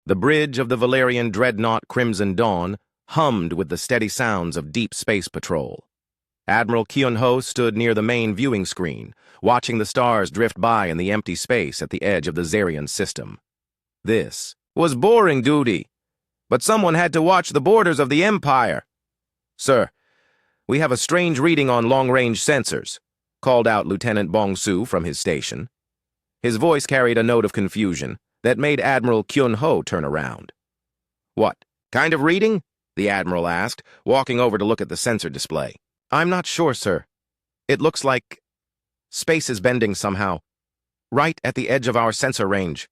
The bridge of the Valerian dreadnought Crimson Dawn hummed with the steady sounds of deep space patrol. Admiral Kyun-ho stood near the main viewing screen, watching the stars drift by in the empty space at the edge of the Zarian system. This was boring duty, but someone had to watch the borders of the Empire. "Sir, we have a strange reading on long-range sensors," called out Lieutenant Bong-soo from his station. His voice carried a note of confusion that made Admiral Kyun-ho turn around. "What kind of reading?" the Admiral asked, walking over to look at the sensor display. "I'm not sure, sir. It looks like space is bending somehow, right at the edge of our sensor range."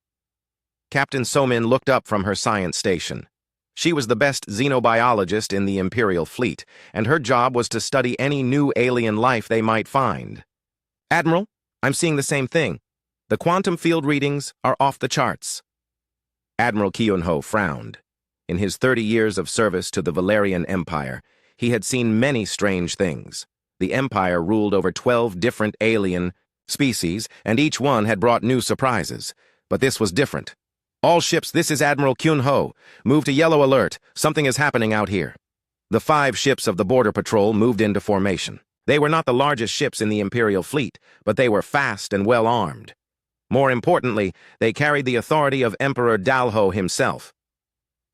Captain So-min looked up from her science station. She was the best xenobiologist in the Imperial fleet, and her job was to study any new alien life they might find. "Admiral, I'm seeing the same thing. The quantum field readings are off the charts." Admiral Kyun-ho frowned. In his 30 years of service to the Valerian Empire, he had seen many strange things. The Empire ruled over 12 different alien species, and each one had brought new surprises. But this was different. "All ships, this is Admiral Kyun-ho. Move to yellow alert. Something is happening out here." The 5 ships of the Border Patrol moved into formation. They were not the largest ships in the Imperial fleet, but they were fast and well-armed. More importantly, they carried the authority of Emperor Dalho himself.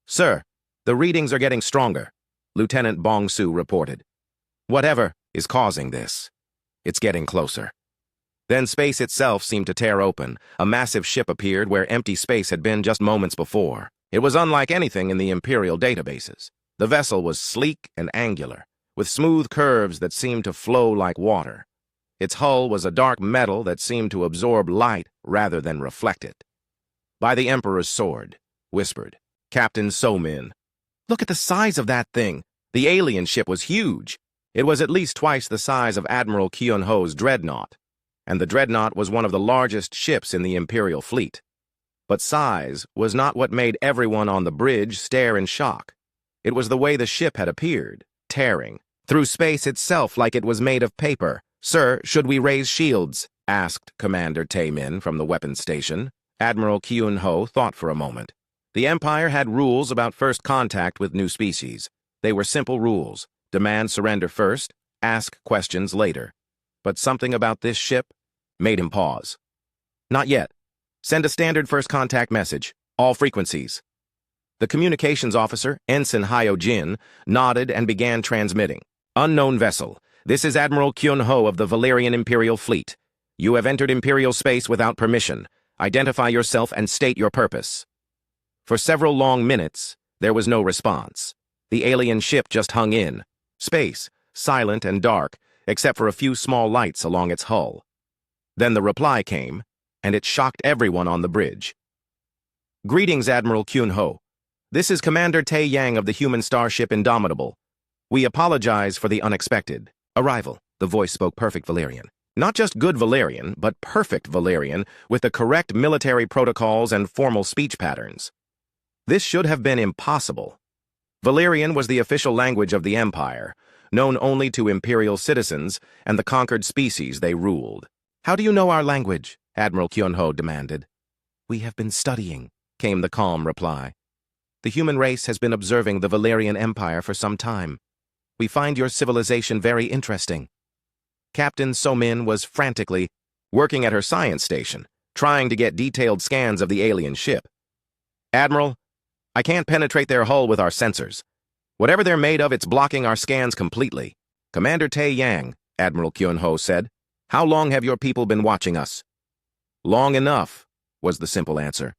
"Sir, the readings are getting stronger," Lieutenant Bong-soo reported. "Whatever is causing this, it's getting closer." Then space itself seemed to tear open. A massive ship appeared where empty space had been just moments before. It was unlike anything in the Imperial databases. The vessel was sleek and angular, with smooth curves that seemed to flow like water. Its hull was a dark metal that seemed to absorb light rather than reflect it. "By the Emperor's sword," whispered Captain So-min. "Look at the size of that thing." The alien ship was huge. It was at least twice the size of Admiral Kyun-ho's dreadnought, and the dreadnought was one of the largest ships in the Imperial fleet. But size was not what made everyone on the bridge stare in shock. It was the way the ship had appeared, tearing through space itself like it was made of paper. "Sir, should we raise shields?" asked Commander Tae-min from the weapons station. Admiral Kyun-ho thought for a moment. The Empire had rules about first contact with new species. They were simple rules. Demand surrender first, ask questions later. But something about this ship made him pause. "Not yet. Send a standard first contact message, all frequencies." The communications officer, Ensign Hyo-jin, nodded and began transmitting. "Unknown vessel. This is Admiral Kyun-ho of the Valerian Imperial Fleet. You have entered Imperial space without permission. Identify yourself and state your purpose." For several long minutes, there was no response. The alien ship just hung in. Space, silent and dark, except for a few small lights along its hull. Then the reply came, and it shocked everyone on the bridge. "Greetings, Admiral Kyun-ho. This is Commander Tae-yang of the human starship Indomitable. We apologize for the unexpected arrival." The voice spoke perfect Valerian. Not just good Valerian, but perfect Valerian, with the correct military protocols and formal speech patterns. This should have been impossible. Valerian was the official language of the Empire, known only to Imperial citizens and the conquered species they ruled. "How do you know our language?" Admiral Kyun-ho demanded. "We have been studying," came the calm reply. "The human race has been observing the Valerian Empire for some time. We find your civilization very interesting." Captain So-min was frantically working at her science station, trying to get detailed scans of the alien ship. "Admiral, I can't penetrate their hull with our sensors. Whatever they're made of, it's blocking our scans completely." "Commander Tae-yang," Admiral Kyun-ho said, "how long have your people been watching us?" "Long enough," was the simple answer.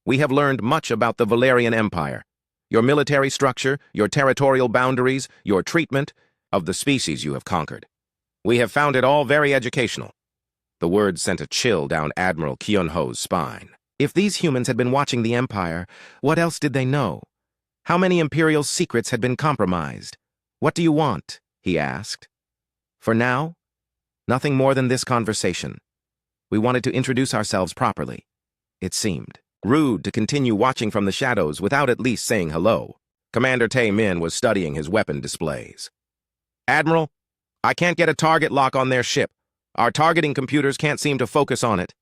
"We have learned much about the Valerian Empire, your military structure, your territorial boundaries, your treatment of the species you have conquered. We have found it all very educational." The words sent a chill down Admiral Kyun-ho's spine. If these humans had been watching the Empire, what else did they know? How many Imperial secrets had been compromised? "What do you want?" he asked. "For now, nothing more than this conversation. We wanted to introduce ourselves properly." It seemed rude to continue watching from the shadows without at least saying hello. Commander Tae-min was studying his weapon displays. "Admiral, I can't get a target lock on their ship. Our targeting computers can't seem to focus on it."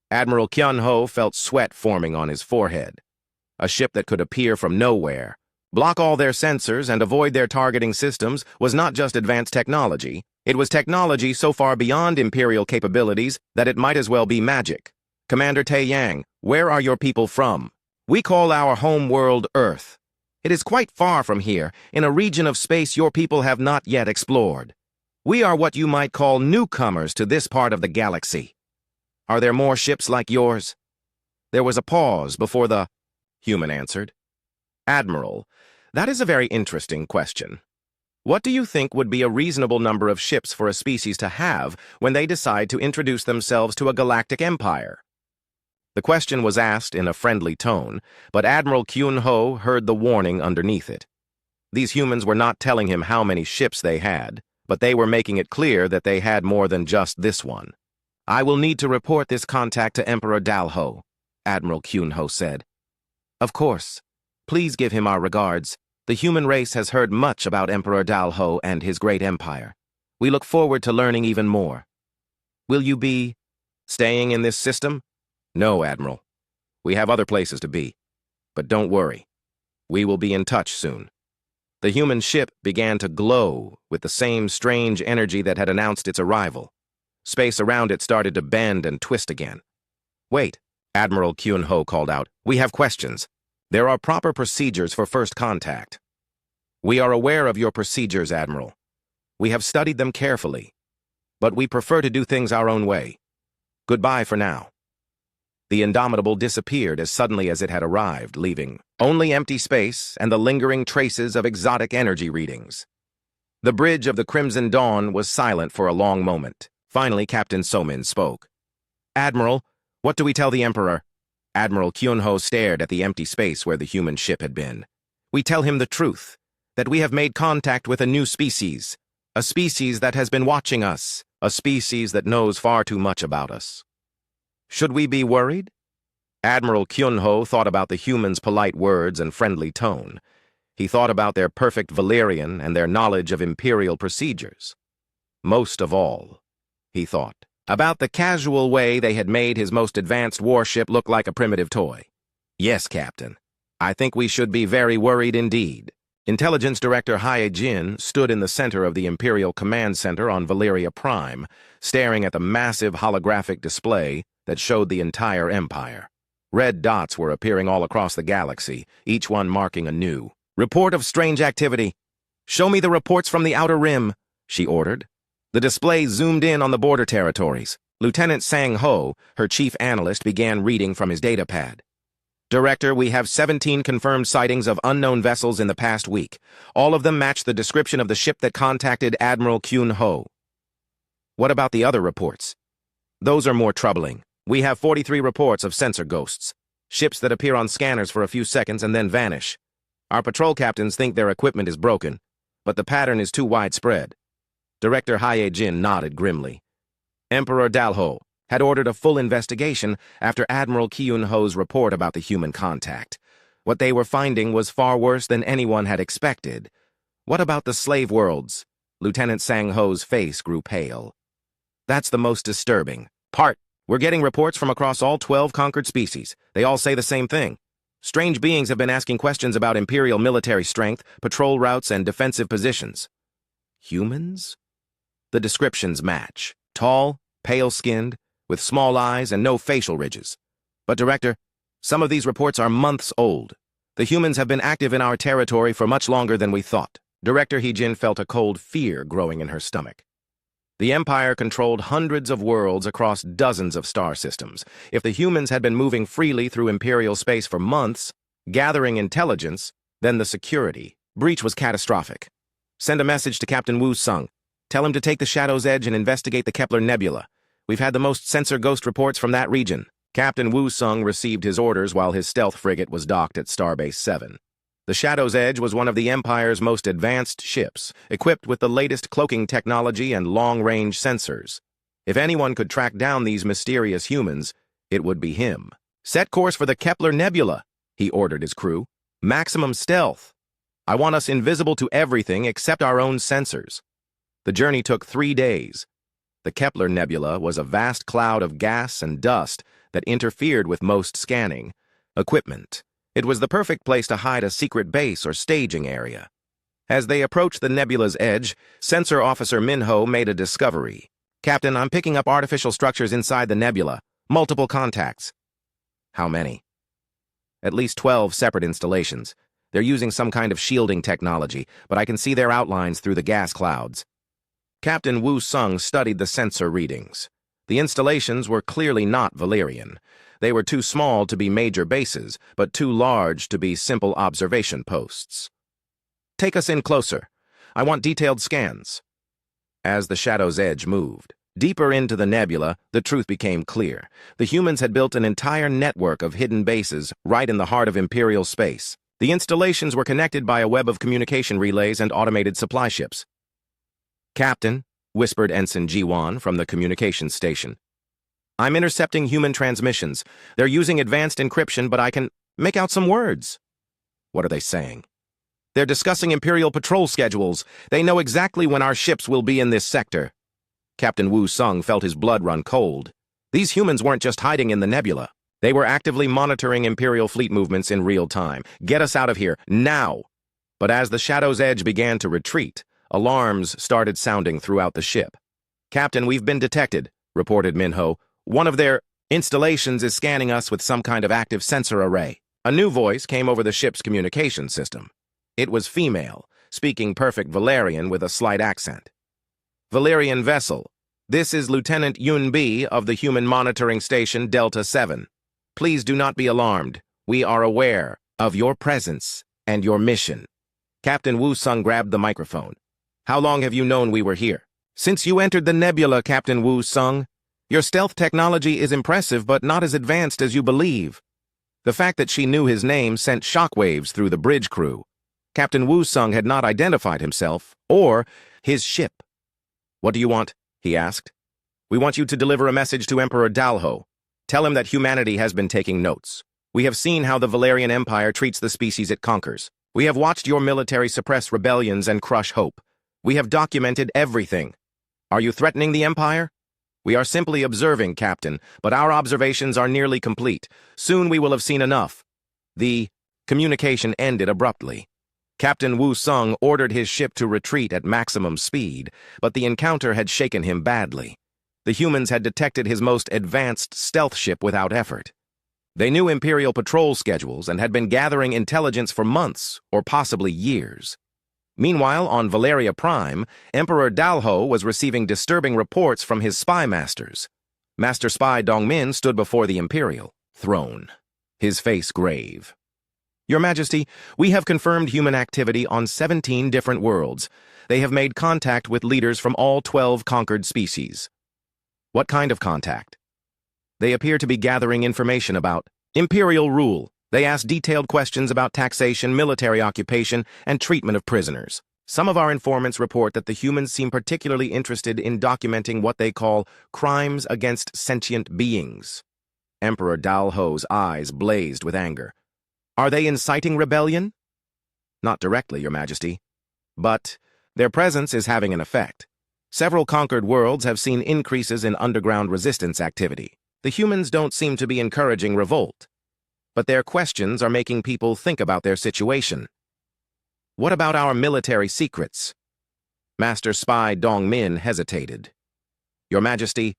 Admiral Kyun-ho felt sweat forming on his forehead. A ship that could appear from nowhere, block all their sensors, and avoid their targeting systems was not just advanced technology. It was technology so far beyond Imperial capabilities that it might as well be magic. Commander Tai Yang, where are your people from? We call our home world Earth. It is quite far from here, in a region of space your people have not yet explored. We are what you might call newcomers to this part of the galaxy. Are there more ships like yours? There was a pause before the human answered. Admiral, that is a very interesting question. What do you think would be a reasonable number of ships for a species to have when they decide to introduce themselves to a galactic empire? The question was asked in a friendly tone, but Admiral Kyun Ho heard the warning underneath it. These humans were not telling him how many ships they had, but they were making it clear that they had more than just this one. I will need to report this contact to Emperor Dalho, Admiral Kyun Ho said. Of course. Please give him our regards. The human race has heard much about Emperor Dalho and his great empire. We look forward to learning even more. Will you be staying in this system? No, Admiral. We have other places to be. But don't worry. We will be in touch soon. The human ship began to glow with the same strange energy that had announced its arrival. Space around it started to bend and twist again. Wait, Admiral Kyun Ho called out. We have questions. There are proper procedures for first contact. We are aware of your procedures, Admiral. We have studied them carefully. But we prefer to do things our own way. Goodbye for now. The Indomitable disappeared as suddenly as it had arrived, leaving only empty space and the lingering traces of exotic energy readings. The bridge of the Crimson Dawn was silent for a long moment. Finally, Captain Somin spoke. Admiral, what do we tell the Emperor? Admiral Kyun Ho stared at the empty space where the human ship had been. We tell him the truth, that we have made contact with a new species, a species that has been watching us, a species that knows far too much about us. Should we be worried? Admiral Kyun Ho thought about the humans' polite words and friendly tone. He thought about their perfect Valyrian and their knowledge of Imperial procedures. Most of all, he thought about the casual way they had made his most advanced warship look like a primitive toy. Yes, Captain. I think we should be very worried indeed. Intelligence Director Hae Jin stood in the center of the Imperial Command Center on Valyria Prime, staring at the massive holographic display that showed the entire empire. Red dots were appearing all across the galaxy, each one marking a new report of strange activity. Show me the reports from the Outer Rim, she ordered. The display zoomed in on the border territories. Lieutenant Sang Ho, her chief analyst, began reading from his datapad. Director, we have 17 confirmed sightings of unknown vessels in the past week. All of them match the description of the ship that contacted Admiral Kyun Ho. What about the other reports? Those are more troubling. We have 43 reports of sensor ghosts, ships that appear on scanners for a few seconds and then vanish. Our patrol captains think their equipment is broken, but the pattern is too widespread. Director Hae Jin nodded grimly. Emperor Dalho had ordered a full investigation after Admiral Kyun Ho's report about the human contact. What they were finding was far worse than anyone had expected. What about the slave worlds? Lieutenant Sang Ho's face grew pale. That's the most disturbing part. We're getting reports from across all 12 conquered species. They all say the same thing. Strange beings have been asking questions about Imperial military strength, patrol routes, and defensive positions. Humans? The descriptions match. Tall, pale-skinned, with small eyes and no facial ridges. But, Director, some of these reports are months old. The humans have been active in our territory for much longer than we thought. Director Hee-jin felt a cold fear growing in her stomach. The Empire controlled hundreds of worlds across dozens of star systems. If the humans had been moving freely through Imperial space for months, gathering intelligence, then the security breach was catastrophic. Send a message to Captain Wu Sung. Tell him to take the Shadow's Edge and investigate the Kepler Nebula. We've had the most sensor ghost reports from that region. Captain Wu Sung received his orders while his stealth frigate was docked at Starbase 7. The Shadow's Edge was one of the Empire's most advanced ships, equipped with the latest cloaking technology and long-range sensors. If anyone could track down these mysterious humans, it would be him. Set course for the Kepler Nebula, he ordered his crew. Maximum stealth. I want us invisible to everything except our own sensors. The journey took 3 days. The Kepler Nebula was a vast cloud of gas and dust that interfered with most scanning equipment. It was the perfect place to hide a secret base or staging area. As they approached the nebula's edge, Sensor Officer Minho made a discovery. "Captain, I'm picking up artificial structures inside the nebula. Multiple contacts." "How many?" "At least 12 separate installations. They're using some kind of shielding technology, but I can see their outlines through the gas clouds." Captain Wu Sung studied the sensor readings. The installations were clearly not Valerian. They were too small to be major bases, but too large to be simple observation posts. "Take us in closer. I want detailed scans." As the shadow's edge moved deeper into the nebula, the truth became clear. The humans had built an entire network of hidden bases right in the heart of Imperial space. The installations were connected by a web of communication relays and automated supply ships. "Captain," whispered Ensign Jiwan from the communications station, "I'm intercepting human transmissions. They're using advanced encryption, but I can make out some words." "What are they saying?" "They're discussing Imperial patrol schedules. They know exactly when our ships will be in this sector." Captain Wu Sung felt his blood run cold. These humans weren't just hiding in the nebula. They were actively monitoring Imperial fleet movements in real time. "Get us out of here, now!" But as the shadow's edge began to retreat, alarms started sounding throughout the ship. "Captain, we've been detected," reported Minho. "One of their installations is scanning us with some kind of active sensor array." A new voice came over the ship's communication system. It was female, speaking perfect Valerian with a slight accent. "Valerian vessel, this is Lieutenant Yun B of the Human Monitoring Station Delta 7. Please do not be alarmed. We are aware of your presence and your mission." Captain Wu Sung grabbed the microphone. "How long have you known we were here?" "Since you entered the nebula, Captain Wu Sung. Your stealth technology is impressive, but not as advanced as you believe." The fact that she knew his name sent shockwaves through the bridge crew. Captain Wu Sung had not identified himself or his ship. "What do you want?" he asked. "We want you to deliver a message to Emperor Dalho. Tell him that humanity has been taking notes. We have seen how the Valerian Empire treats the species it conquers. We have watched your military suppress rebellions and crush hope. We have documented everything. Are you threatening the Empire?" "We are simply observing, Captain, but our observations are nearly complete. Soon we will have seen enough." The communication ended abruptly. Captain Wu Sung ordered his ship to retreat at maximum speed, but the encounter had shaken him badly. The humans had detected his most advanced stealth ship without effort. They knew Imperial patrol schedules and had been gathering intelligence for months, or possibly years. Meanwhile, on Valeria Prime, Emperor Dalho was receiving disturbing reports from his spy masters. Master Spy Dongmin stood before the Imperial throne, his face grave. "Your Majesty, we have confirmed human activity on 17 different worlds. They have made contact with leaders from all 12 conquered species." "What kind of contact?" "They appear to be gathering information about Imperial rule. They ask detailed questions about taxation, military occupation, and treatment of prisoners. Some of our informants report that the humans seem particularly interested in documenting what they call crimes against sentient beings." Emperor Dalho's eyes blazed with anger. "Are they inciting rebellion?" "Not directly, Your Majesty. But their presence is having an effect. Several conquered worlds have seen increases in underground resistance activity. The humans don't seem to be encouraging revolt, but their questions are making people think about their situation." "What about our military secrets?" Master Spy Dongmin hesitated. "Your Majesty,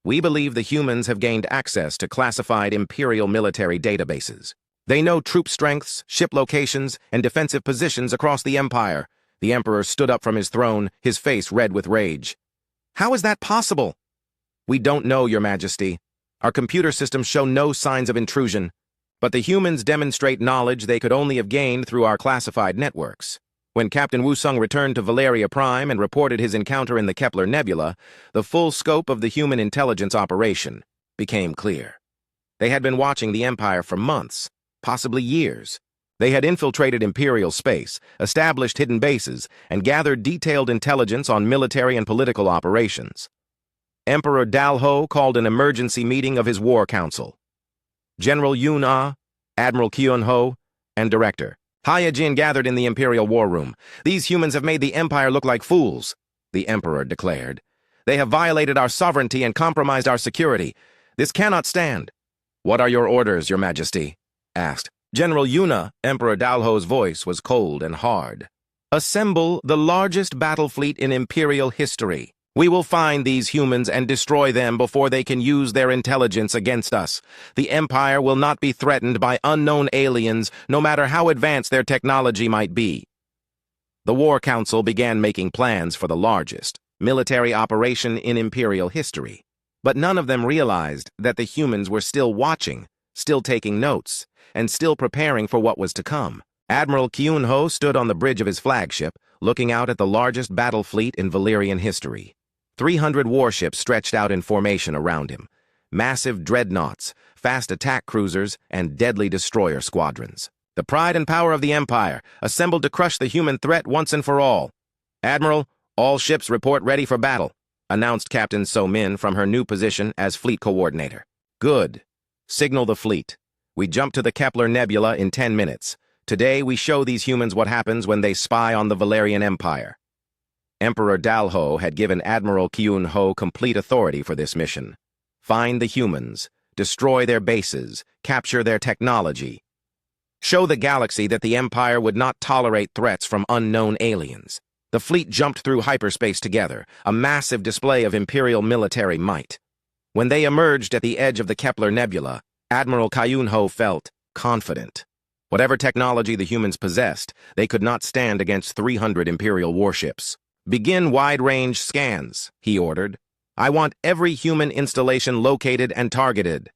we believe the humans have gained access to classified Imperial military databases. They know troop strengths, ship locations, and defensive positions across the Empire." The Emperor stood up from his throne, his face red with rage. "How is that possible?" "We don't know, Your Majesty. Our computer systems show no signs of intrusion, but the humans demonstrate knowledge they could only have gained through our classified networks." When Captain Wu Sung returned to Valeria Prime and reported his encounter in the Kepler Nebula, the full scope of the human intelligence operation became clear. They had been watching the Empire for months, possibly years. They had infiltrated Imperial space, established hidden bases, and gathered detailed intelligence on military and political operations. Emperor Dalho called an emergency meeting of his War Council. General Yun Ah, Admiral Kyun Ho, and Director Haya Jin gathered in the Imperial War Room. "These humans have made the Empire look like fools," the Emperor declared. "They have violated our sovereignty and compromised our security. This cannot stand." "What are your orders, Your Majesty?" asked General Yuna, Emperor Dalho's voice was cold and hard. Assemble the largest battle fleet in Imperial history. We will find these humans and destroy them before they can use their intelligence against us. The Empire will not be threatened by unknown aliens, no matter how advanced their technology might be. The War Council began making plans for the largest military operation in Imperial history. But none of them realized that the humans were still watching, still taking notes, and still preparing for what was to come. Admiral Kyun-ho stood on the bridge of his flagship, looking out at the largest battle fleet in Valyrian history. 300 warships stretched out in formation around him. Massive dreadnoughts, fast attack cruisers, and deadly destroyer squadrons. The pride and power of the Empire, assembled to crush the human threat once and for all. Admiral, all ships report ready for battle, announced Captain So-min from her new position as fleet coordinator. Good. Signal the fleet. We jump to the Kepler Nebula in 10 minutes. Today we show these humans what happens when they spy on the Valyrian Empire. Emperor Dalho had given Admiral Kyun-ho complete authority for this mission. Find the humans, destroy their bases, capture their technology. Show the galaxy that the Empire would not tolerate threats from unknown aliens. The fleet jumped through hyperspace together, a massive display of Imperial military might. When they emerged at the edge of the Kepler Nebula, Admiral Kyun-ho felt confident. Whatever technology the humans possessed, they could not stand against 300 Imperial warships. Begin wide-range scans, he ordered. I want every human installation located and targeted.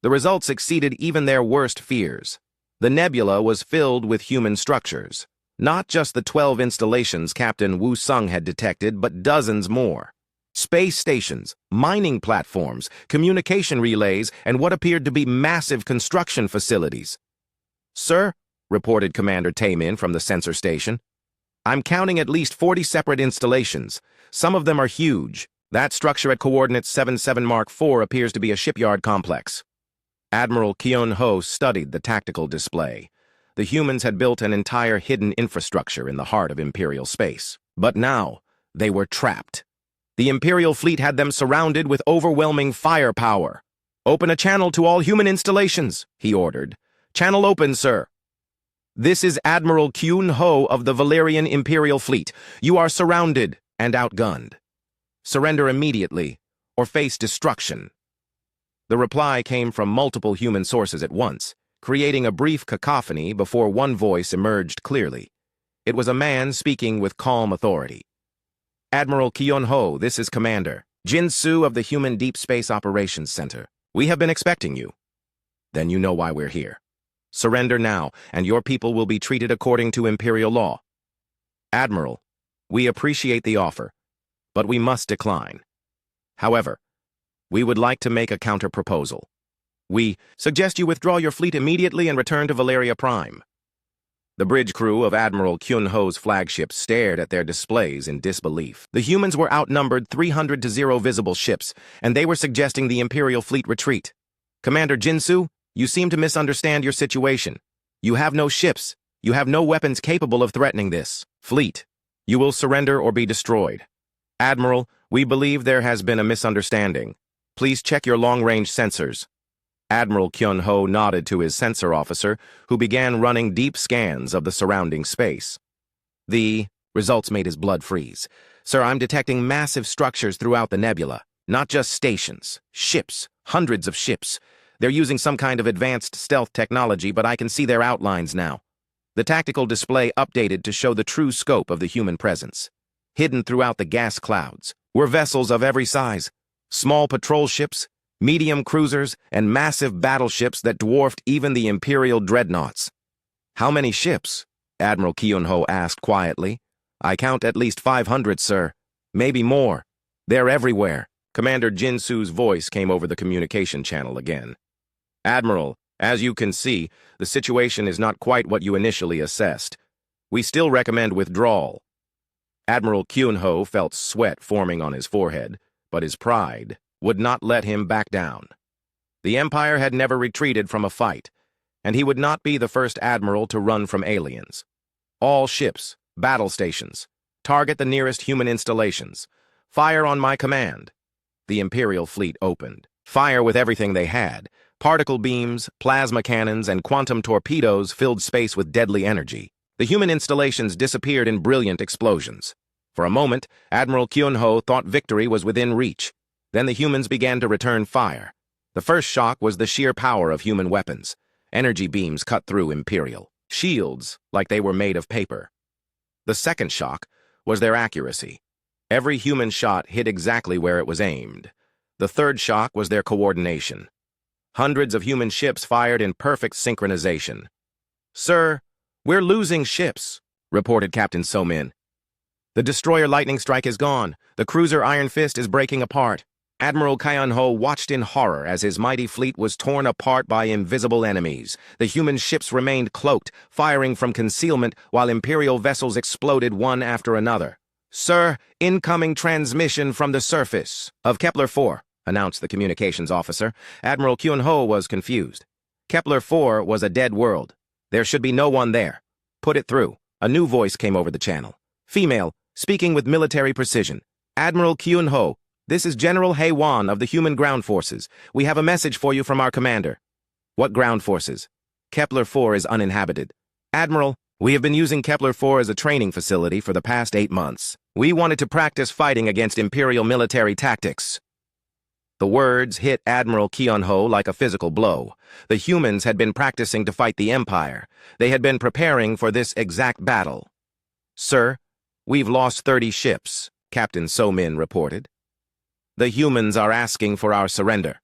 The results exceeded even their worst fears. The nebula was filled with human structures. Not just the 12 installations Captain Wu Sung had detected, but dozens more. Space stations, mining platforms, communication relays, and what appeared to be massive construction facilities. Sir, reported Commander Taemin from the sensor station, I'm counting at least 40 separate installations. Some of them are huge. That structure at coordinates 77 Mark IV appears to be a shipyard complex. Admiral Kyun-ho studied the tactical display. The humans had built an entire hidden infrastructure in the heart of Imperial space. But now, they were trapped. The Imperial fleet had them surrounded with overwhelming firepower. Open a channel to all human installations, he ordered. Channel open, sir. This is Admiral Kyun-ho of the Valyrian Imperial Fleet. You are surrounded and outgunned. Surrender immediately, or face destruction. The reply came from multiple human sources at once, creating a brief cacophony before one voice emerged clearly. It was a man speaking with calm authority. Admiral Kyun-ho, this is Commander Jin-Soo of the Human Deep Space Operations Center. We have been expecting you. Then you know why we're here. Surrender now, and your people will be treated according to Imperial law. Admiral, we appreciate the offer, but we must decline. However, we would like to make a counter-proposal. We suggest you withdraw your fleet immediately and return to Valeria Prime. The bridge crew of Admiral Kyun-ho's flagship stared at their displays in disbelief. The humans were outnumbered 300 to 0 visible ships, and they were suggesting the Imperial fleet retreat. Commander Jin-Soo, you seem to misunderstand your situation. You have no ships. You have no weapons capable of threatening this fleet. You will surrender or be destroyed. Admiral, we believe there has been a misunderstanding. Please check your long-range sensors. Admiral Kyun-ho nodded to his sensor officer, who began running deep scans of the surrounding space. The results made his blood freeze. Sir, I'm detecting massive structures throughout the nebula. Not just stations, ships, hundreds of ships. They're using some kind of advanced stealth technology, but I can see their outlines now. The tactical display updated to show the true scope of the human presence. Hidden throughout the gas clouds were vessels of every size. Small patrol ships, medium cruisers, and massive battleships that dwarfed even the Imperial dreadnoughts. How many ships? Admiral Kyun-ho asked quietly. I count at least 500, sir. Maybe more. They're everywhere. Commander Jin-Soo's voice came over the communication channel again. Admiral, as you can see, the situation is not quite what you initially assessed. We still recommend withdrawal. Admiral Kyun-ho felt sweat forming on his forehead, but his pride would not let him back down. The Empire had never retreated from a fight, and he would not be the first admiral to run from aliens. All ships, battle stations, target the nearest human installations. Fire on my command. The Imperial fleet opened. Fire with everything they had. Particle beams, plasma cannons, and quantum torpedoes filled space with deadly energy. The human installations disappeared in brilliant explosions. For a moment, Admiral Kyun-ho thought victory was within reach. Then the humans began to return fire. The first shock was the sheer power of human weapons. Energy beams cut through Imperial shields like they were made of paper. The second shock was their accuracy. Every human shot hit exactly where it was aimed. The third shock was their coordination. Hundreds of human ships fired in perfect synchronization. "Sir, we're losing ships," reported Captain So-min. "The destroyer Lightning Strike is gone. The cruiser Iron Fist is breaking apart." Admiral Kyun-ho watched in horror as his mighty fleet was torn apart by invisible enemies. The human ships remained cloaked, firing from concealment while Imperial vessels exploded one after another. "Sir, incoming transmission from the surface of Kepler-4, announced the communications officer. Admiral Kyun-ho was confused. Kepler-4 was a dead world. There should be no one there. "Put it through." A new voice came over the channel. Female, speaking with military precision. "Admiral Kyun-ho, this is General Hae-won of the Human Ground Forces. We have a message for you from our commander." "What ground forces?" "Kepler-4 is uninhabited." "Admiral, we have been using Kepler-4 as a training facility for the past 8 months. We wanted to practice fighting against Imperial military tactics." The words hit Admiral Kyun-ho like a physical blow. The humans had been practicing to fight the Empire. They had been preparing for this exact battle. "Sir, we've lost 30 ships," Captain So-min reported. "The humans are asking for our surrender."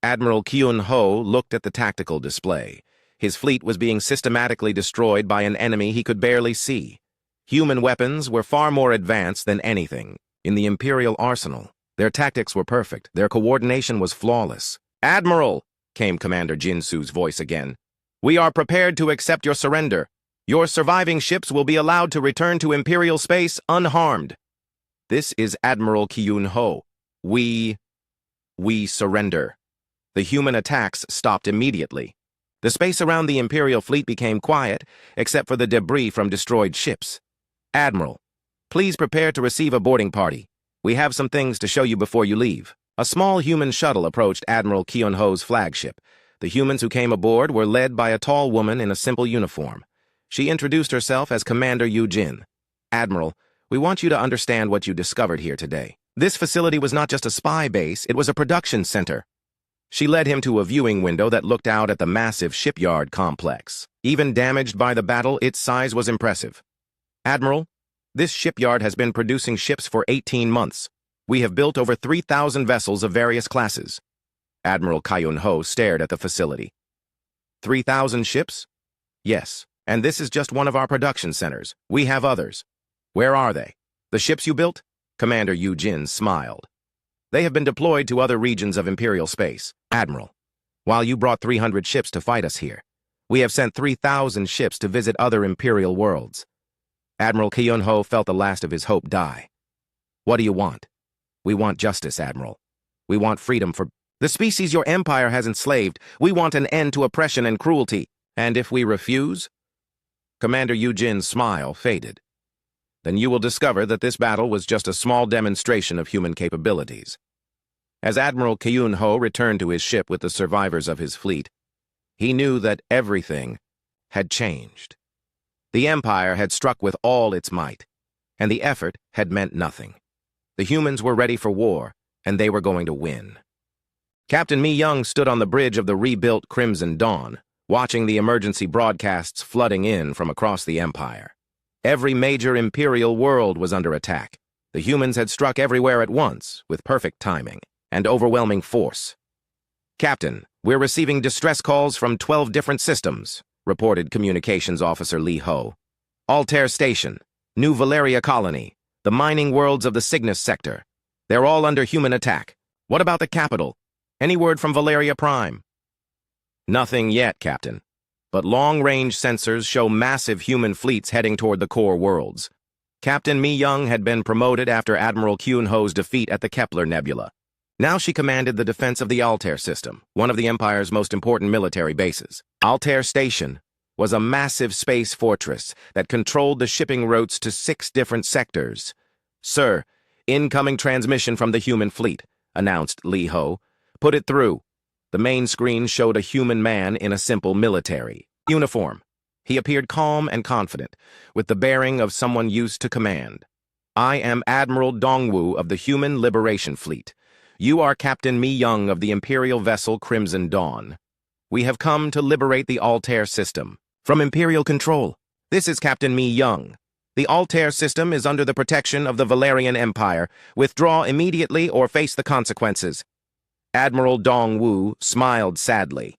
Admiral Kyun-ho looked at the tactical display. His fleet was being systematically destroyed by an enemy he could barely see. Human weapons were far more advanced than anything in the Imperial arsenal. Their tactics were perfect. Their coordination was flawless. "Admiral," came Commander Jin-soo's voice again, "we are prepared to accept your surrender. Your surviving ships will be allowed to return to Imperial space unharmed." "This is Admiral Kyun-ho. We surrender." The human attacks stopped immediately. The space around the Imperial fleet became quiet, except for the debris from destroyed ships. "Admiral, please prepare to receive a boarding party. We have some things to show you before you leave." A small human shuttle approached Admiral Kyun-ho's flagship. The humans who came aboard were led by a tall woman in a simple uniform. She introduced herself as Commander Yu-jin. "Admiral, we want you to understand what you discovered here today. This facility was not just a spy base, it was a production center." She led him to a viewing window that looked out at the massive shipyard complex. Even damaged by the battle, its size was impressive. "Admiral, this shipyard has been producing ships for 18 months. We have built over 3,000 vessels of various classes." Admiral Kyun-ho stared at the facility. 3,000 ships? "Yes, and this is just one of our production centers. We have others." "Where are they?" "The ships you built?" Commander Yu-jin smiled. "They have been deployed to other regions of Imperial space." "Admiral, while you brought 300 ships to fight us here, we have sent 3,000 ships to visit other Imperial worlds." Admiral Kyun-ho felt the last of his hope die. "What do you want?" "We want justice, Admiral. We want freedom for the species your empire has enslaved. We want an end to oppression and cruelty. And if we refuse?" Commander Yu-jin's smile faded. "Then you will discover that this battle was just a small demonstration of human capabilities." As Admiral Kyun-ho returned to his ship with the survivors of his fleet, he knew that everything had changed. The Empire had struck with all its might, and the effort had meant nothing. The humans were ready for war, and they were going to win. Captain Mi-young stood on the bridge of the rebuilt Crimson Dawn, watching the emergency broadcasts flooding in from across the Empire. Every major Imperial world was under attack. The humans had struck everywhere at once, with perfect timing and overwhelming force. "Captain, we're receiving distress calls from 12 different systems," reported Communications Officer Lee Ho. "Altair Station, New Valeria Colony, the mining worlds of the Cygnus sector. They're all under human attack. What about the capital? Any word from Valeria Prime?" "Nothing yet, Captain. But long-range sensors show massive human fleets heading toward the core worlds." Captain Mi-young had been promoted after Admiral Kyun-ho's defeat at the Kepler Nebula. Now she commanded the defense of the Altair system, one of the Empire's most important military bases. Altair Station was a massive space fortress that controlled the shipping routes to 6 different sectors. "Sir, incoming transmission from the human fleet," announced Lee Ho. "Put it through." The main screen showed a human man in a simple military uniform. He appeared calm and confident, with the bearing of someone used to command. "I am Admiral Dongwu of the Human Liberation Fleet. You are Captain Mi Young of the Imperial vessel Crimson Dawn. We have come to liberate the Altair system from Imperial control. This is Captain Mi Young. The Altair system is under the protection of the Valerian Empire. Withdraw immediately or face the consequences." Admiral Dongwu smiled sadly.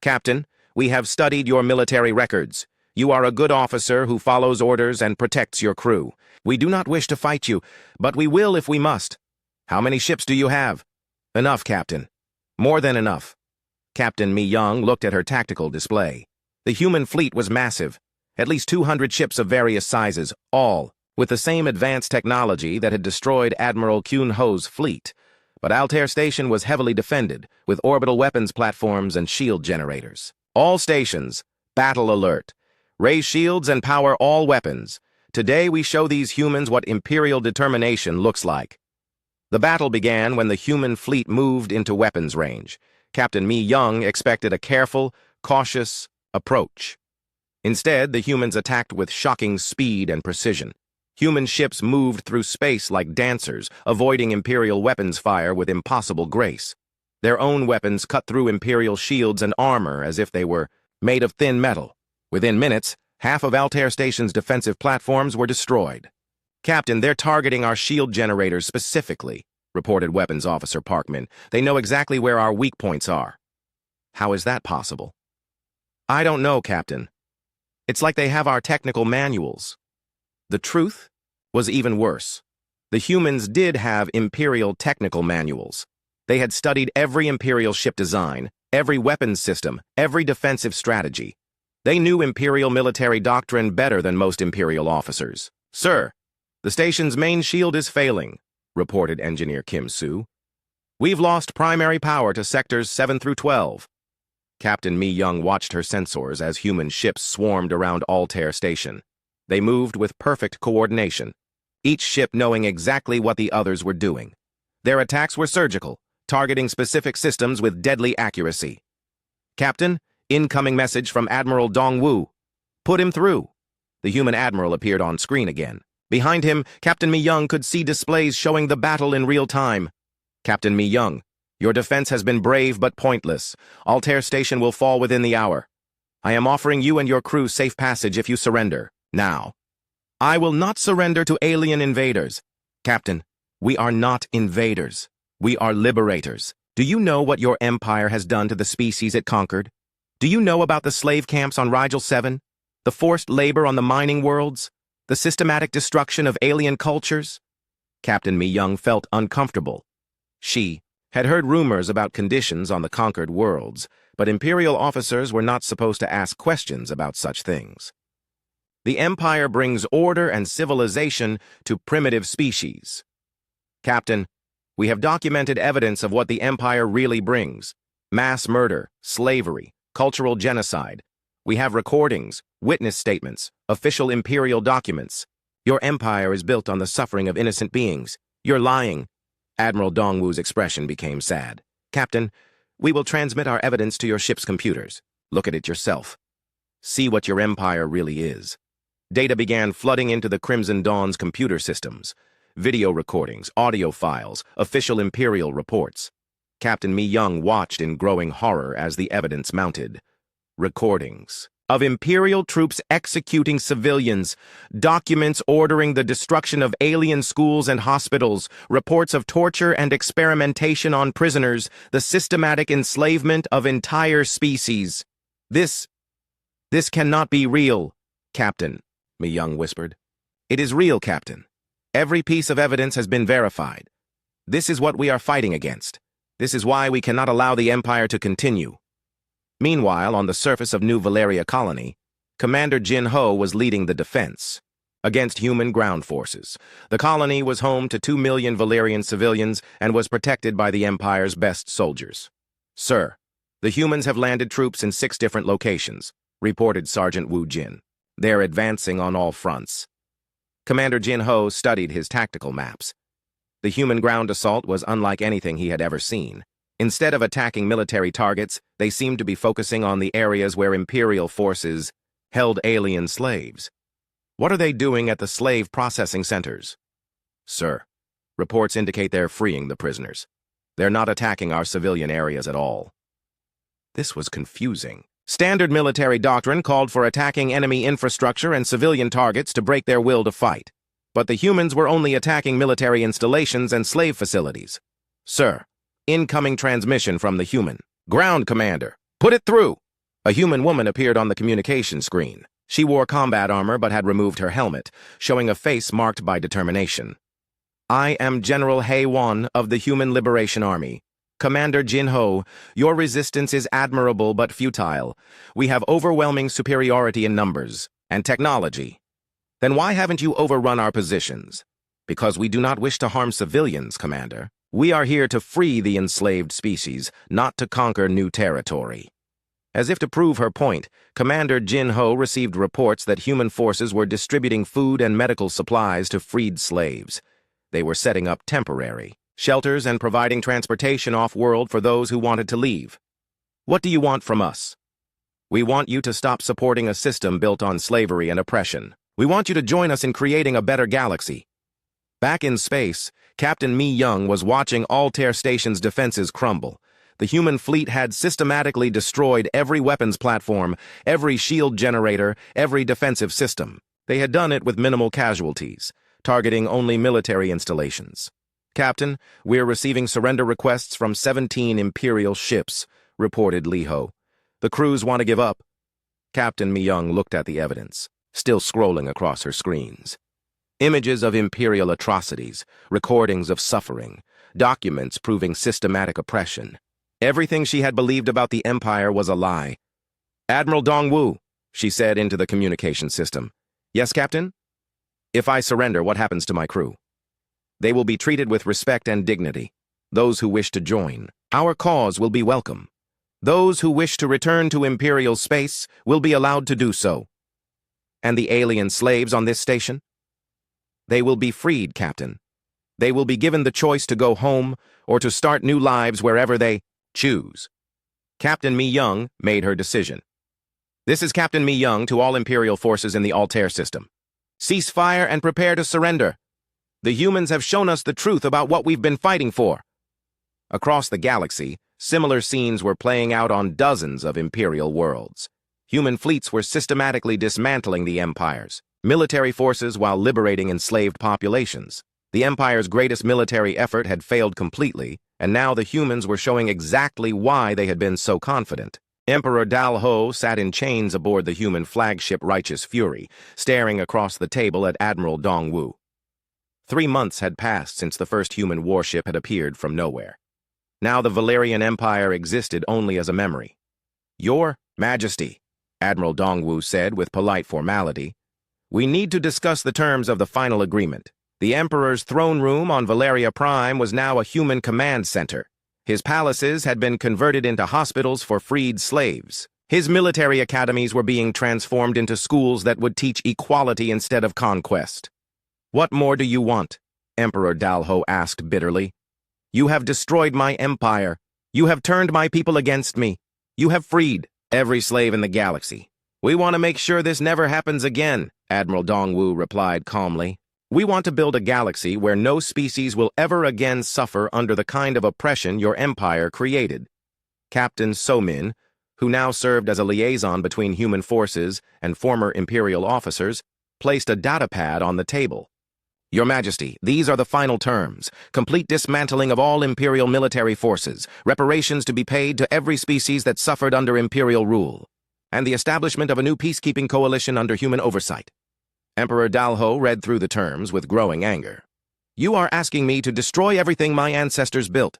"Captain, we have studied your military records. You are a good officer who follows orders and protects your crew. We do not wish to fight you, but we will if we must. How many ships do you have?" "Enough, Captain. More than enough." Captain Mi Young looked at her tactical display. The human fleet was massive. At least 200 ships of various sizes, all with the same advanced technology that had destroyed Admiral Kyun Ho's fleet. But Altair Station was heavily defended, with orbital weapons platforms and shield generators. "All stations, battle alert. Raise shields and power all weapons. Today we show these humans what Imperial determination looks like." The battle began when the human fleet moved into weapons range. Captain Mi Young expected a careful, cautious approach. Instead, the humans attacked with shocking speed and precision. Human ships moved through space like dancers, avoiding Imperial weapons fire with impossible grace. Their own weapons cut through Imperial shields and armor as if they were made of thin metal. Within minutes, half of Altair Station's defensive platforms were destroyed. "Captain, they're targeting our shield generators specifically," reported Weapons Officer Parkman. "They know exactly where our weak points are." "How is that possible?" "I don't know, Captain. It's like they have our technical manuals." The truth was even worse. The humans did have Imperial technical manuals. They had studied every Imperial ship design, every weapons system, every defensive strategy. They knew Imperial military doctrine better than most Imperial officers. "Sir, the station's main shield is failing," reported Engineer Kim Soo. "We've lost primary power to sectors 7 through 12. Captain Mi Young watched her sensors as human ships swarmed around Altair Station. They moved with perfect coordination, each ship knowing exactly what the others were doing. Their attacks were surgical, targeting specific systems with deadly accuracy. "Captain, incoming message from Admiral Dongwu. Put him through." The human admiral appeared on screen again. Behind him, Captain Mi Young could see displays showing the battle in real time. "Captain Mi Young, your defense has been brave but pointless. Altair Station will fall within the hour. I am offering you and your crew safe passage if you surrender. Now." "I will not surrender to alien invaders." "Captain, we are not invaders. We are liberators. Do you know what your empire has done to the species it conquered? Do you know about the slave camps on Rigel 7? The forced labor on the mining worlds? The systematic destruction of alien cultures?" Captain Mi Young felt uncomfortable. She had heard rumors about conditions on the conquered worlds, but Imperial officers were not supposed to ask questions about such things. "The Empire brings order and civilization to primitive species." "Captain, we have documented evidence of what the Empire really brings. Mass murder, slavery, cultural genocide. We have recordings, witness statements, official Imperial documents. Your Empire is built on the suffering of innocent beings. You're lying." Admiral Dongwu's expression became sad. "Captain, we will transmit our evidence to your ship's computers. Look at it yourself. See what your Empire really is." Data began flooding into the Crimson Dawn's computer systems. Video recordings, audio files, official Imperial reports. Captain Mi Young watched in growing horror as the evidence mounted. Recordings of Imperial troops executing civilians, documents ordering the destruction of alien schools and hospitals, reports of torture and experimentation on prisoners, the systematic enslavement of entire species. This cannot be real, Captain," Mi Young whispered. "It is real, Captain. Every piece of evidence has been verified. This is what we are fighting against. This is why we cannot allow the Empire to continue." Meanwhile, on the surface of New Valeria Colony, Commander Jin Ho was leading the defense against human ground forces. The colony was home to 2 million Valerian civilians and was protected by the Empire's best soldiers. "Sir, the humans have landed troops in 6 different locations," reported Sergeant Wu Jin. "They're advancing on all fronts." Commander Jin Ho studied his tactical maps. The human ground assault was unlike anything he had ever seen. Instead of attacking military targets, they seemed to be focusing on the areas where Imperial forces held alien slaves. What are they doing at the slave processing centers? Sir, reports indicate they're freeing the prisoners. They're not attacking our civilian areas at all. This was confusing. Standard military doctrine called for attacking enemy infrastructure and civilian targets to break their will to fight. But the humans were only attacking military installations and slave facilities. Sir, incoming transmission from the human. Ground commander, put it through! A human woman appeared on the communication screen. She wore combat armor but had removed her helmet, showing a face marked by determination. I am General Hei-Wan of the Human Liberation Army. Commander Jin-Ho, your resistance is admirable but futile. We have overwhelming superiority in numbers and technology. Then why haven't you overrun our positions? Because we do not wish to harm civilians, Commander. We are here to free the enslaved species, not to conquer new territory. As if to prove her point, Commander Jin-Ho received reports that human forces were distributing food and medical supplies to freed slaves. They were setting up temporary shelters and providing transportation off-world for those who wanted to leave. What do you want from us? We want you to stop supporting a system built on slavery and oppression. We want you to join us in creating a better galaxy. Back in space, Captain Mi Young was watching Altair Station's defenses crumble. The human fleet had systematically destroyed every weapons platform, every shield generator, every defensive system. They had done it with minimal casualties, targeting only military installations. Captain, we're receiving surrender requests from 17 Imperial ships, reported Li Ho. The crews want to give up. Captain Mi Young looked at the evidence, still scrolling across her screens. Images of Imperial atrocities, recordings of suffering, documents proving systematic oppression. Everything she had believed about the Empire was a lie. Admiral Dongwu, she said into the communication system. Yes, Captain? If I surrender, what happens to my crew? They will be treated with respect and dignity. Those who wish to join our cause will be welcome. Those who wish to return to Imperial space will be allowed to do so. And the alien slaves on this station? They will be freed, Captain. They will be given the choice to go home or to start new lives wherever they choose. Captain Mi Young made her decision. This is Captain Mi Young to all Imperial forces in the Altair system. Cease fire and prepare to surrender. The humans have shown us the truth about what we've been fighting for. Across the galaxy, similar scenes were playing out on dozens of Imperial worlds. Human fleets were systematically dismantling the Empire's military forces while liberating enslaved populations. The Empire's greatest military effort had failed completely, and now the humans were showing exactly why they had been so confident. Emperor Dal Ho sat in chains aboard the human flagship Righteous Fury, staring across the table at Admiral Dongwu. 3 months had passed since the first human warship had appeared from nowhere. Now the Valerian Empire existed only as a memory. Your Majesty, Admiral Dongwu said with polite formality, we need to discuss the terms of the final agreement. The Emperor's throne room on Valeria Prime was now a human command center. His palaces had been converted into hospitals for freed slaves. His military academies were being transformed into schools that would teach equality instead of conquest. What more do you want? Emperor Dalho asked bitterly. You have destroyed my empire. You have turned my people against me. You have freed every slave in the galaxy. We want to make sure this never happens again, Admiral Dongwu replied calmly. We want to build a galaxy where no species will ever again suffer under the kind of oppression your empire created. Captain So-min, who now served as a liaison between human forces and former Imperial officers, placed a datapad on the table. Your Majesty, these are the final terms. Complete dismantling of all Imperial military forces, reparations to be paid to every species that suffered under Imperial rule, and the establishment of a new peacekeeping coalition under human oversight. Emperor Dalho read through the terms with growing anger. You are asking me to destroy everything my ancestors built.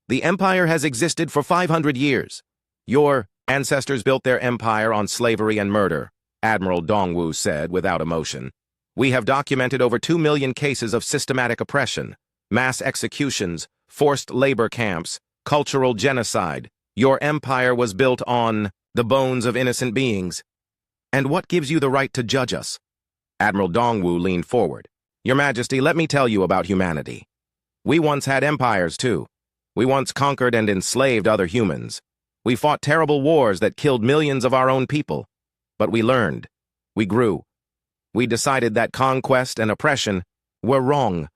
The Empire has existed for 500 years. Your ancestors built their empire on slavery and murder, Admiral Dongwu said without emotion. We have documented over 2 million cases of systematic oppression, mass executions, forced labor camps, cultural genocide. Your empire was built on the bones of innocent beings. And what gives you the right to judge us? Admiral Dongwu leaned forward. Your Majesty, let me tell you about humanity. We once had empires, too. We once conquered and enslaved other humans. We fought terrible wars that killed millions of our own people. But we learned. We grew. We decided that conquest and oppression were wrong.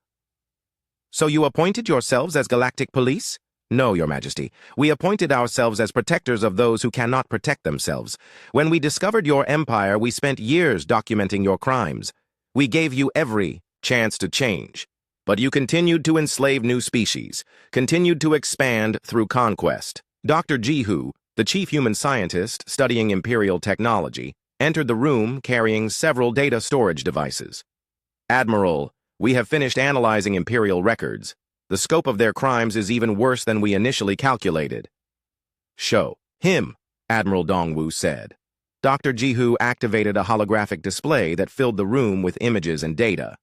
So you appointed yourselves as Galactic Police? No, Your Majesty. We appointed ourselves as protectors of those who cannot protect themselves. When we discovered your empire, we spent years documenting your crimes. We gave you every chance to change. But you continued to enslave new species, continued to expand through conquest. Dr. Jihu, the chief human scientist studying Imperial technology, entered the room carrying several data storage devices. Admiral, we have finished analyzing Imperial records. The scope of their crimes is even worse than we initially calculated. Show him, Admiral Dongwu said. Dr. Jihu activated a holographic display that filled the room with images and data.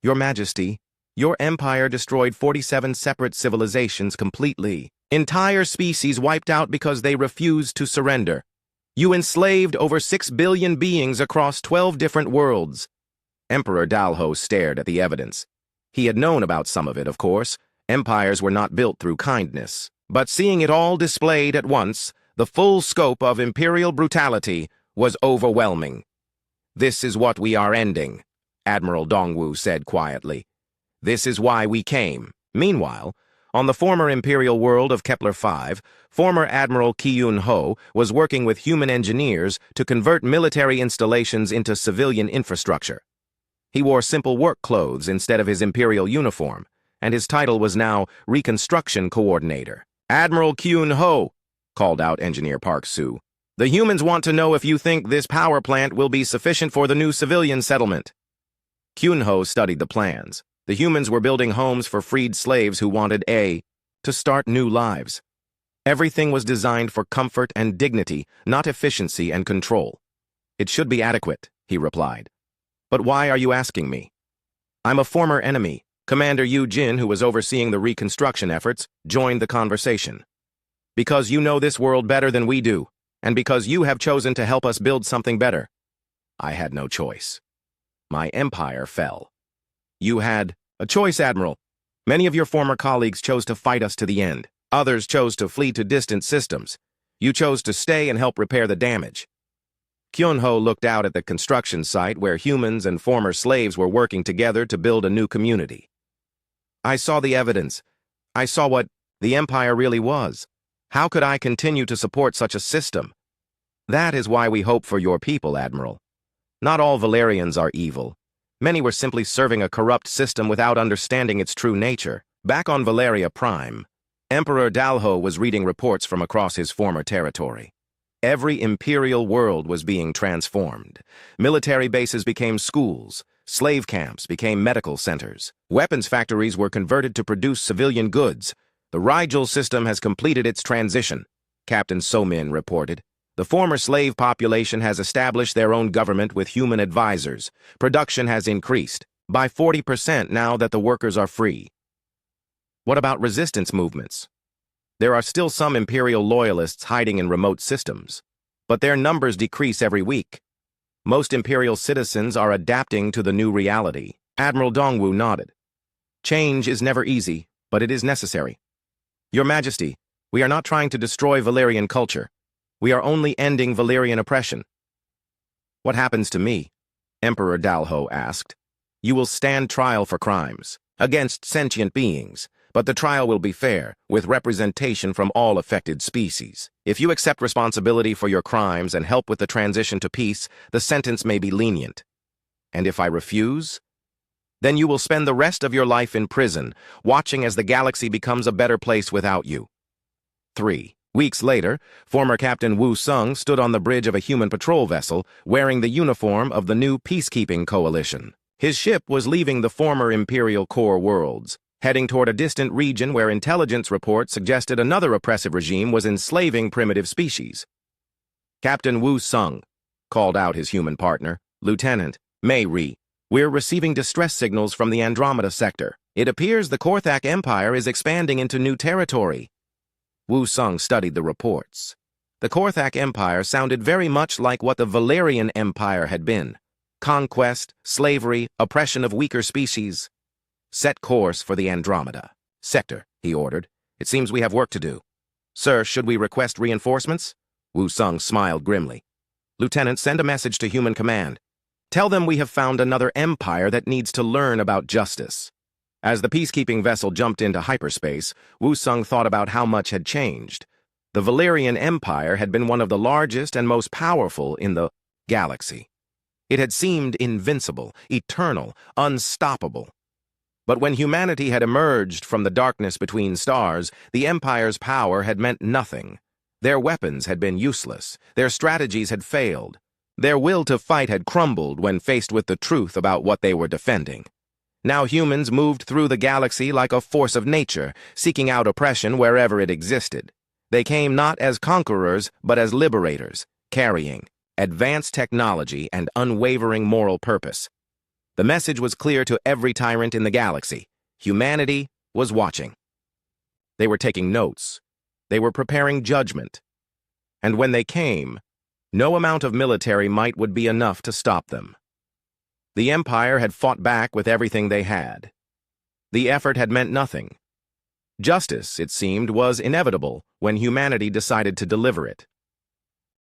Your Majesty, your empire destroyed 47 separate civilizations completely. Entire species wiped out because they refused to surrender. You enslaved over 6 billion beings across 12 different worlds. Emperor Dalho stared at the evidence. He had known about some of it, of course. Empires were not built through kindness. But seeing it all displayed at once, the full scope of imperial brutality was overwhelming. This is what we are ending, Admiral Dongwu said quietly. This is why we came. Meanwhile, on the former imperial world of Kepler 5, former Admiral Kyun Ho was working with human engineers to convert military installations into civilian infrastructure. He wore simple work clothes instead of his imperial uniform, and his title was now Reconstruction Coordinator. Admiral Kyun Ho, called out Engineer Park Soo. The humans want to know if you think this power plant will be sufficient for the new civilian settlement. Kyun Ho studied the plans. The humans were building homes for freed slaves who wanted to start new lives. Everything was designed for comfort and dignity, not efficiency and control. It should be adequate, he replied. But why are you asking me? I'm a former enemy. Commander Yu Jin, who was overseeing the reconstruction efforts, joined the conversation. Because you know this world better than we do, and because you have chosen to help us build something better. I had no choice. My empire fell. You had a choice, Admiral. Many of your former colleagues chose to fight us to the end. Others chose to flee to distant systems. You chose to stay and help repair the damage. Kyun-ho looked out at the construction site where humans and former slaves were working together to build a new community. I saw the evidence. I saw what the empire really was. How could I continue to support such a system? That is why we hope for your people, Admiral. Not all Valerians are evil. Many were simply serving a corrupt system without understanding its true nature. Back on Valeria Prime, Emperor Dalho was reading reports from across his former territory. Every imperial world was being transformed. Military bases became schools. Slave camps became medical centers. Weapons factories were converted to produce civilian goods. The Rigel system has completed its transition, Captain Somin reported. The former slave population has established their own government with human advisors. Production has increased by 40% now that the workers are free. What about resistance movements? There are still some imperial loyalists hiding in remote systems, but their numbers decrease every week. Most imperial citizens are adapting to the new reality. Admiral Dongwu nodded. Change is never easy, but it is necessary. Your Majesty, we are not trying to destroy Valerian culture. We are only ending Valerian oppression. What happens to me? Emperor Dalho asked. You will stand trial for crimes against sentient beings, but the trial will be fair, with representation from all affected species. If you accept responsibility for your crimes and help with the transition to peace, the sentence may be lenient. And if I refuse? Then you will spend the rest of your life in prison, watching as the galaxy becomes a better place without you. 3 weeks later, former Captain Wu Sung stood on the bridge of a human patrol vessel, wearing the uniform of the new peacekeeping coalition. His ship was leaving the former Imperial Core worlds, heading toward a distant region where intelligence reports suggested another oppressive regime was enslaving primitive species. Captain Wu Sung called out his human partner, Lieutenant Mei Ri. We're receiving distress signals from the Andromeda sector. It appears the Korthak Empire is expanding into new territory. Wu Sung studied the reports. The Korthak Empire sounded very much like what the Valerian Empire had been. Conquest, slavery, oppression of weaker species. Set course for the Andromeda sector, he ordered. It seems we have work to do. Sir, should we request reinforcements? Wu Sung smiled grimly. Lieutenant, send a message to Human Command. Tell them we have found another empire that needs to learn about justice. As the peacekeeping vessel jumped into hyperspace, Wu Sung thought about how much had changed. The Valerian Empire had been one of the largest and most powerful in the galaxy. It had seemed invincible, eternal, unstoppable. But when humanity had emerged from the darkness between stars, the Empire's power had meant nothing. Their weapons had been useless. Their strategies had failed. Their will to fight had crumbled when faced with the truth about what they were defending. Now humans moved through the galaxy like a force of nature, seeking out oppression wherever it existed. They came not as conquerors, but as liberators, carrying advanced technology and unwavering moral purpose. The message was clear to every tyrant in the galaxy. Humanity was watching. They were taking notes. They were preparing judgment. And when they came, no amount of military might would be enough to stop them. The Empire had fought back with everything they had. The effort had meant nothing. Justice, it seemed, was inevitable when humanity decided to deliver it.